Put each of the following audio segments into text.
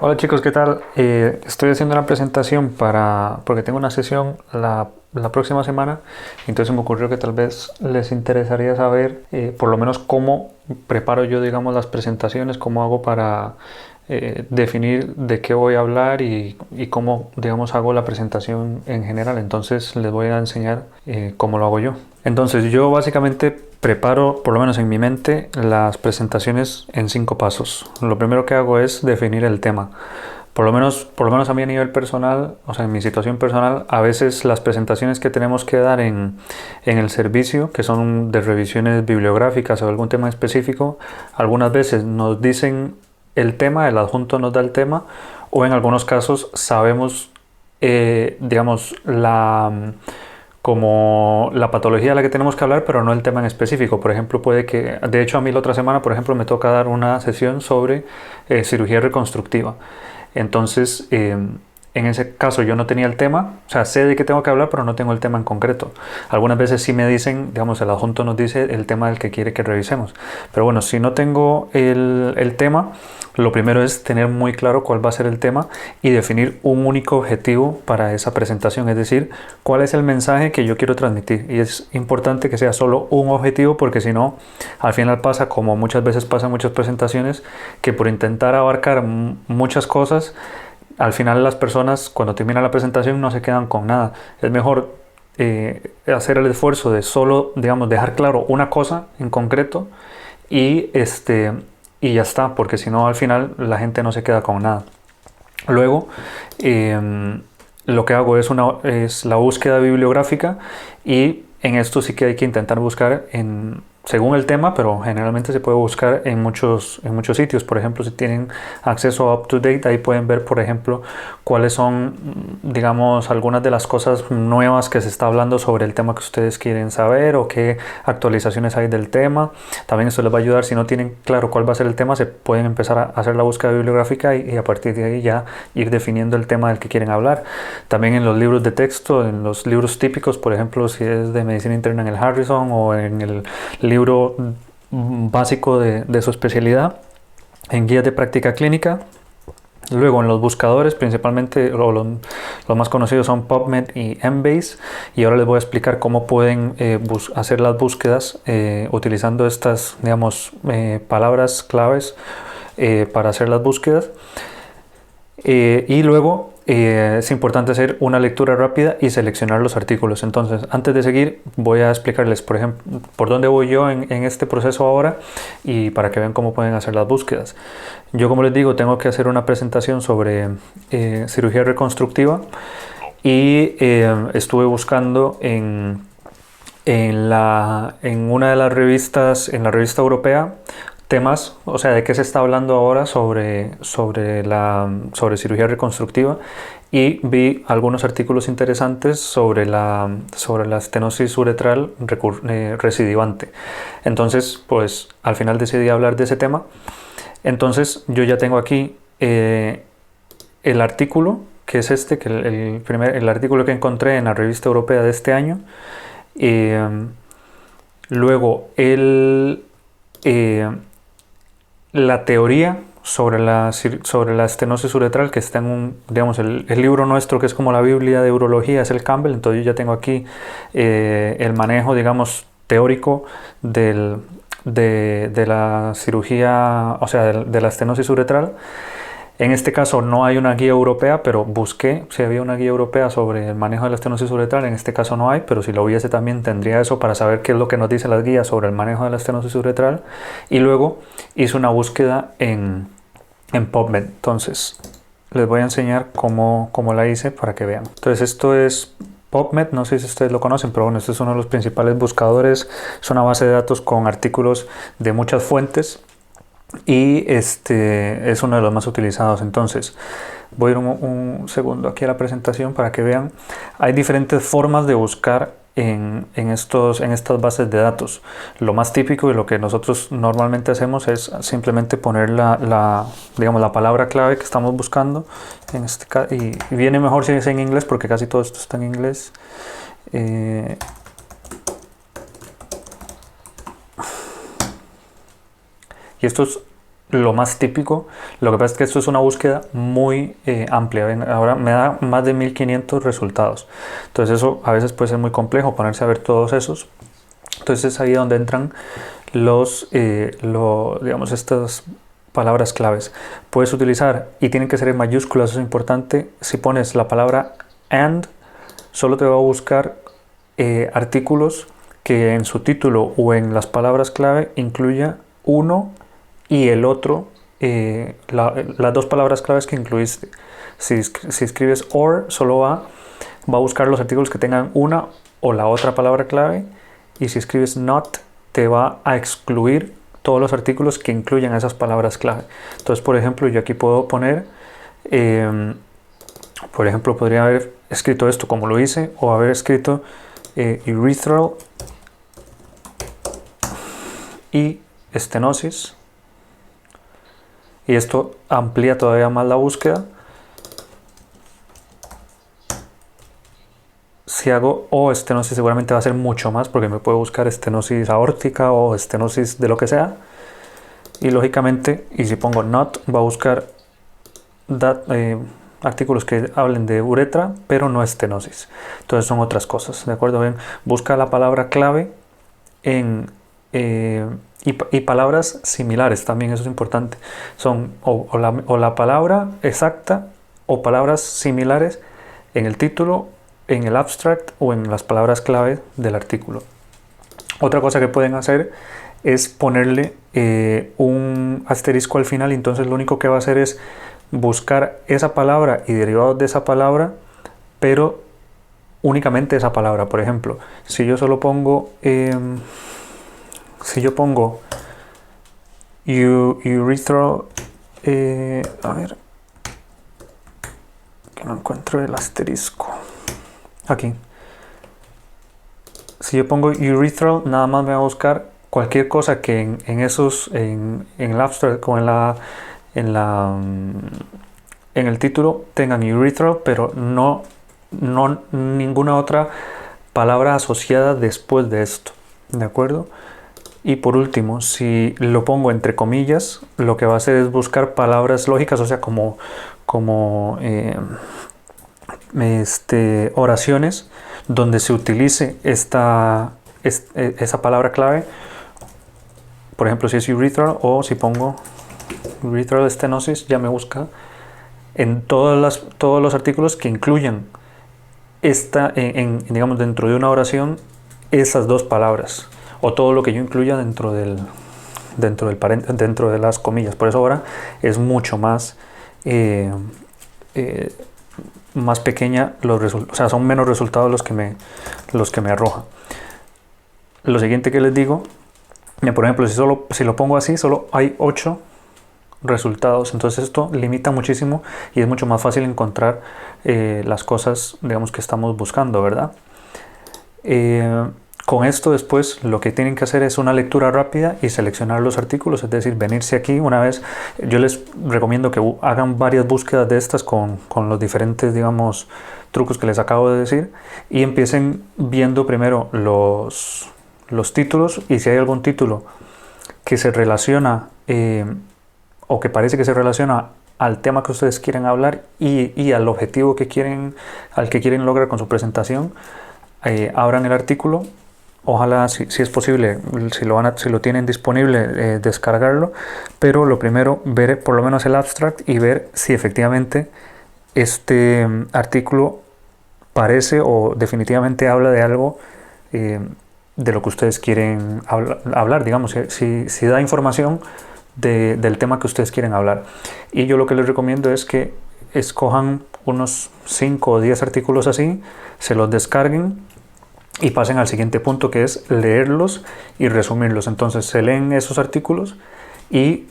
Hola chicos, ¿qué tal? Estoy haciendo una presentación porque tengo una sesión la próxima semana, entonces me ocurrió que tal vez les interesaría saber por lo menos cómo preparo yo, digamos, las presentaciones, cómo hago para definir de qué voy a hablar y cómo, digamos, hago la presentación en general. Entonces les voy a enseñar cómo lo hago yo. Entonces yo básicamente preparo, por lo menos en mi mente, las presentaciones en 5 pasos. Lo primero que hago es definir el tema. Por lo menos a mí a nivel personal, o sea, en mi situación personal, a veces las presentaciones que tenemos que dar en el servicio, que son de revisiones bibliográficas o algún tema específico, algunas veces nos dicen el tema, el adjunto nos da el tema, o en algunos casos sabemos, digamos, como la patología de la que tenemos que hablar, pero no el tema en específico. Por ejemplo, puede que, de hecho a mí la otra semana, por ejemplo, me toca dar una sesión sobre cirugía reconstructiva. Entonces, en ese caso yo no tenía el tema, o sea, sé de qué tengo que hablar, pero no tengo el tema en concreto. Algunas veces sí me dicen, digamos, el adjunto nos dice el tema del que quiere que revisemos. Pero bueno, si no tengo el tema, lo primero es tener muy claro cuál va a ser el tema y definir un único objetivo para esa presentación, es decir, cuál es el mensaje que yo quiero transmitir. Y es importante que sea solo un objetivo porque si no, al final pasa como muchas veces pasa en muchas presentaciones, que por intentar abarcar muchas cosas, al final las personas cuando termina la presentación no se quedan con nada. Es mejor hacer el esfuerzo de solo, digamos, dejar claro una cosa en concreto y, y ya está, porque si no al final la gente no se queda con nada. Luego, lo que hago es la búsqueda bibliográfica y en esto sí que hay que intentar buscar según el tema, pero generalmente se puede buscar en muchos sitios. Por ejemplo, si tienen acceso a UpToDate, ahí pueden ver, por ejemplo, cuáles son, digamos, algunas de las cosas nuevas que se está hablando sobre el tema que ustedes quieren saber o qué actualizaciones hay del tema. También esto les va a ayudar, si no tienen claro cuál va a ser el tema, se pueden empezar a hacer la búsqueda bibliográfica y a partir de ahí ya ir definiendo el tema del que quieren hablar. También en los libros de texto, en los libros típicos, por ejemplo, si es de medicina interna en el Harrison o en el libro básico de su especialidad, en guías de práctica clínica. Luego en los buscadores, principalmente los más conocidos son PubMed y Embase, y ahora les voy a explicar cómo pueden hacer las búsquedas utilizando estas, digamos, palabras claves para hacer las búsquedas. Y luego es importante hacer una lectura rápida y seleccionar los artículos. Entonces, antes de seguir, voy a explicarles, por ejemplo, por dónde voy yo en este proceso ahora y para que vean cómo pueden hacer las búsquedas. Yo, como les digo, tengo que hacer una presentación sobre cirugía reconstructiva y estuve buscando en una de las revistas, en la revista europea, temas, o sea, de qué se está hablando ahora sobre cirugía reconstructiva, y vi algunos artículos interesantes sobre la estenosis uretral recidivante. Entonces, pues al final decidí hablar de ese tema. Entonces, yo ya tengo aquí el artículo, que es este, que el artículo que encontré en la revista europea de este año. Luego, eh, la teoría sobre la estenosis uretral que está digamos, el libro nuestro que es como la Biblia de urología es el Campbell. Entonces yo ya tengo aquí el manejo, digamos, teórico de la cirugía, o sea, de la estenosis uretral. En este caso no hay una guía europea, pero busqué si había una guía europea sobre el manejo de la estenosis uretral. En este caso no hay, pero si lo hubiese también tendría eso para saber qué es lo que nos dicen las guías sobre el manejo de la estenosis uretral. Y luego hice una búsqueda en PubMed. Entonces les voy a enseñar cómo la hice para que vean. Entonces esto es PubMed, no sé si ustedes lo conocen, pero bueno, este es uno de los principales buscadores. Es una base de datos con artículos de muchas fuentes y este es uno de los más utilizados. Entonces voy a ir un segundo aquí a la presentación para que vean. Hay diferentes formas de buscar en estas bases de datos. Lo más típico y lo que nosotros normalmente hacemos es simplemente poner digamos, la palabra clave que estamos buscando en este caso, y viene mejor si es en inglés porque casi todo esto está en inglés. Y esto es lo más típico. Lo que pasa es que esto es una búsqueda muy amplia. ¿Ven? Ahora me da más de 1500 resultados. Entonces eso a veces puede ser muy complejo ponerse a ver todos esos. Entonces es ahí donde entran digamos, estas palabras claves. Puedes utilizar, y tienen que ser en mayúsculas, eso es importante. Si pones la palabra and, solo te va a buscar artículos que en su título o en las palabras clave incluya uno y el otro, las dos palabras claves que incluiste. Si escribes or, solo va a buscar los artículos que tengan una o la otra palabra clave, y si escribes not, te va a excluir todos los artículos que incluyan esas palabras clave. Entonces, por ejemplo, yo aquí puedo poner, por ejemplo, podría haber escrito esto como lo hice, o haber escrito urethral y estenosis, y esto amplía todavía más la búsqueda. Si hago estenosis, seguramente va a ser mucho más, porque me puede buscar estenosis aórtica o estenosis de lo que sea. Y lógicamente, y si pongo not, va a buscar artículos que hablen de uretra, pero no estenosis. Entonces son otras cosas, ¿de acuerdo? Bien, busca la palabra clave y palabras similares también, eso es importante. Son o la palabra exacta o palabras similares en el título, en el abstract o en las palabras clave del artículo. Otra cosa que pueden hacer es ponerle un asterisco al final, y entonces lo único que va a hacer es buscar esa palabra y derivados de esa palabra, pero únicamente esa palabra. Por ejemplo, si yo solo pongo urethral, a ver, que no encuentro el asterisco aquí. Si yo pongo urethral, nada más me va a buscar cualquier cosa que en el abstract o en el título tengan urethral, pero no ninguna otra palabra asociada después de esto, ¿de acuerdo? Y por último, si lo pongo entre comillas, lo que va a hacer es buscar palabras lógicas, o sea, como oraciones donde se utilice esa palabra clave. Por ejemplo, si es urethral, o si pongo urethral stenosis, ya me busca en todos los artículos que incluyan digamos, dentro de una oración, esas dos palabras, o todo lo que yo incluya dentro de las comillas. Por eso ahora es mucho más pequeña los resultados, o sea, son menos resultados los que me arroja. Lo siguiente que les digo, por ejemplo, si lo pongo así, solo hay 8 resultados. Entonces esto limita muchísimo y es mucho más fácil encontrar las cosas, digamos, que estamos buscando, ¿verdad? Con esto después lo que tienen que hacer es una lectura rápida y seleccionar los artículos, es decir, venirse aquí una vez. Yo les recomiendo que hagan varias búsquedas de estas con los diferentes, digamos, trucos que les acabo de decir, y empiecen viendo primero los títulos, y si hay algún título que se relaciona o que parece que se relaciona al tema que ustedes quieren hablar y al objetivo al que quieren lograr con su presentación, abran el artículo. Ojalá, si es posible, si lo tienen disponible, descargarlo, pero lo primero, ver por lo menos el abstract y ver si efectivamente este artículo parece o definitivamente habla de algo de lo que ustedes quieren hablar, digamos, si da información del tema que ustedes quieren hablar. Y yo lo que les recomiendo es que escojan unos 5 o 10 artículos así, se los descarguen y pasen al siguiente punto, que es leerlos y resumirlos. Entonces se leen esos artículos y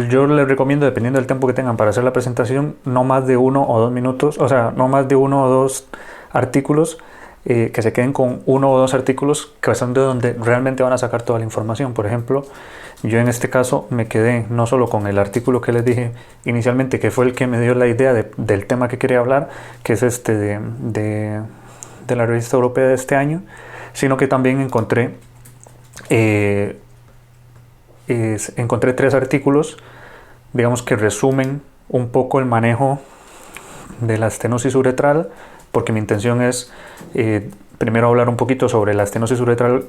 yo les recomiendo, dependiendo del tiempo que tengan para hacer la presentación, no más de 1 o 2 minutos, o sea, no más de 1 o 2 artículos, que se queden con 1 o 2 artículos que son de donde realmente van a sacar toda la información. Por ejemplo, yo en este caso me quedé no solo con el artículo que les dije inicialmente, que fue el que me dio la idea del tema que quería hablar, que es de la revista europea de este año, sino que también encontré encontré 3 artículos, digamos, que resumen un poco el manejo de la estenosis uretral, porque mi intención es primero hablar un poquito sobre la estenosis uretral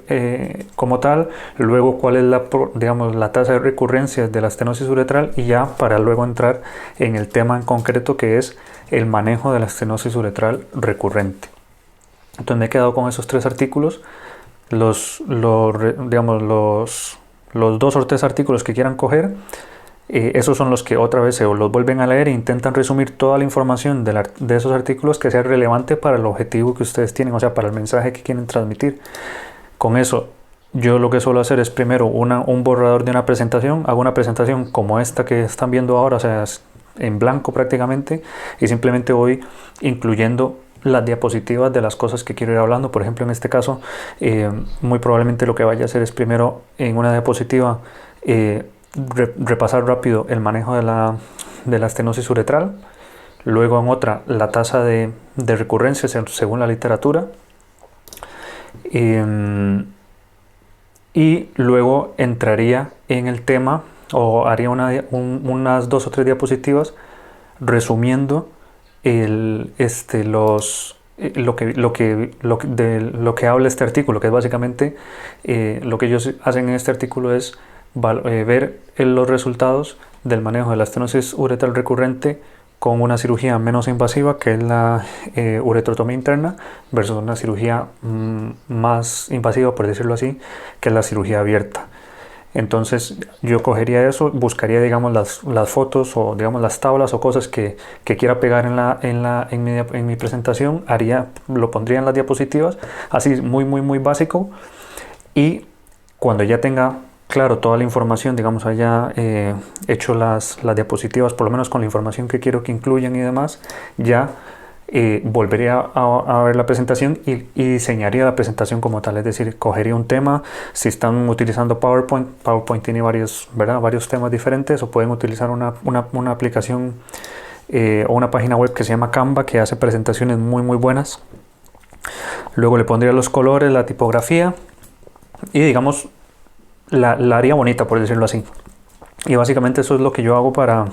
como tal, luego cuál es la tasa de recurrencia de la estenosis uretral, y ya para luego entrar en el tema en concreto, que es el manejo de la estenosis uretral recurrente. Entonces me he quedado con esos 3 artículos. Los 2 o 3 artículos que quieran coger, esos son los que otra vez los vuelven a leer e intentan resumir toda la información de esos artículos que sea relevante para el objetivo que ustedes tienen, o sea, para el mensaje que quieren transmitir. Con eso, yo lo que suelo hacer es primero un borrador de una presentación. Hago una presentación como esta que están viendo ahora, o sea, en blanco prácticamente, y simplemente voy incluyendo las diapositivas de las cosas que quiero ir hablando. Por ejemplo, en este caso, muy probablemente lo que vaya a hacer es primero en una diapositiva repasar rápido el manejo de la estenosis uretral, luego en otra la tasa de recurrencia según la literatura, y luego entraría en el tema, o haría unas 2 o 3 diapositivas resumiendo lo que habla este artículo, que es básicamente lo que ellos hacen en este artículo es ver los resultados del manejo de la estenosis uretral recurrente con una cirugía menos invasiva, que es la uretrotomía interna, versus una cirugía más invasiva, por decirlo así, que es la cirugía abierta. Entonces yo cogería eso, buscaría, digamos, las fotos, o digamos las tablas o cosas que quiera pegar en mi presentación, lo pondría en las diapositivas, así muy básico, y cuando ya tenga claro toda la información, digamos, haya hecho las diapositivas, por lo menos con la información que quiero que incluyan y demás, ya volvería a ver la presentación y diseñaría la presentación como tal. Es decir, cogería un tema. Si están utilizando PowerPoint tiene varios temas diferentes, o pueden utilizar una aplicación o una página web que se llama Canva, que hace presentaciones muy buenas. Luego le pondría los colores, la tipografía, y digamos la haría bonita, por decirlo así. Y básicamente eso es lo que yo hago para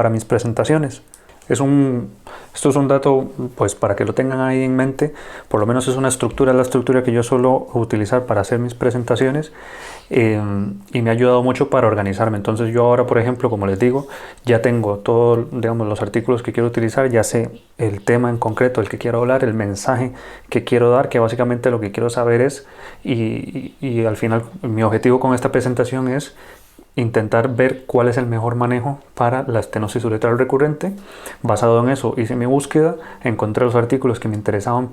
mis presentaciones. Esto es un dato, pues, para que lo tengan ahí en mente. Por lo menos es la estructura que yo suelo utilizar para hacer mis presentaciones, y me ha ayudado mucho para organizarme. Entonces yo ahora, por ejemplo, como les digo, ya tengo todos, digamos, los artículos que quiero utilizar, ya sé el tema en concreto del que quiero hablar, el mensaje que quiero dar, que básicamente lo que quiero saber es, y al final mi objetivo con esta presentación es intentar ver cuál es el mejor manejo para la estenosis uretral recurrente. Basado en eso hice mi búsqueda, encontré los artículos que me interesaban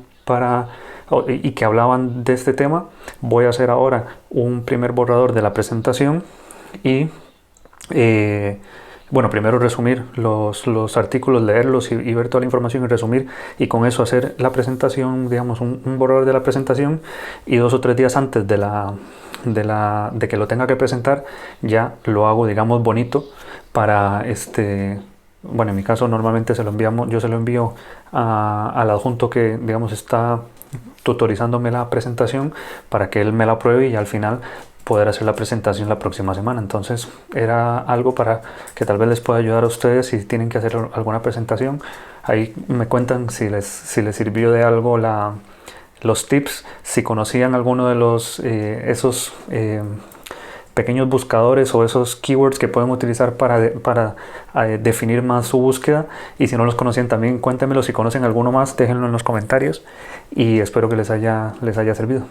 y que hablaban de este tema. Voy a hacer ahora un primer borrador de la presentación y bueno, primero resumir los artículos, leerlos y ver toda la información y resumir, y con eso hacer la presentación, digamos, un borrador de la presentación, y 2 o 3 días antes de que lo tenga que presentar, ya lo hago, digamos, bonito para bueno, en mi caso normalmente yo se lo envío al adjunto que, digamos, está tutorizándome la presentación, para que él me la apruebe y al final poder hacer la presentación la próxima semana. Entonces era algo para que tal vez les pueda ayudar a ustedes si tienen que hacer alguna presentación. Ahí me cuentan si les sirvió de algo los tips, si conocían alguno de esos pequeños buscadores o esos keywords que pueden utilizar para definir más su búsqueda, y si no los conocían también cuéntenmelo. Si conocen alguno más, déjenlo en los comentarios, y espero que les haya servido.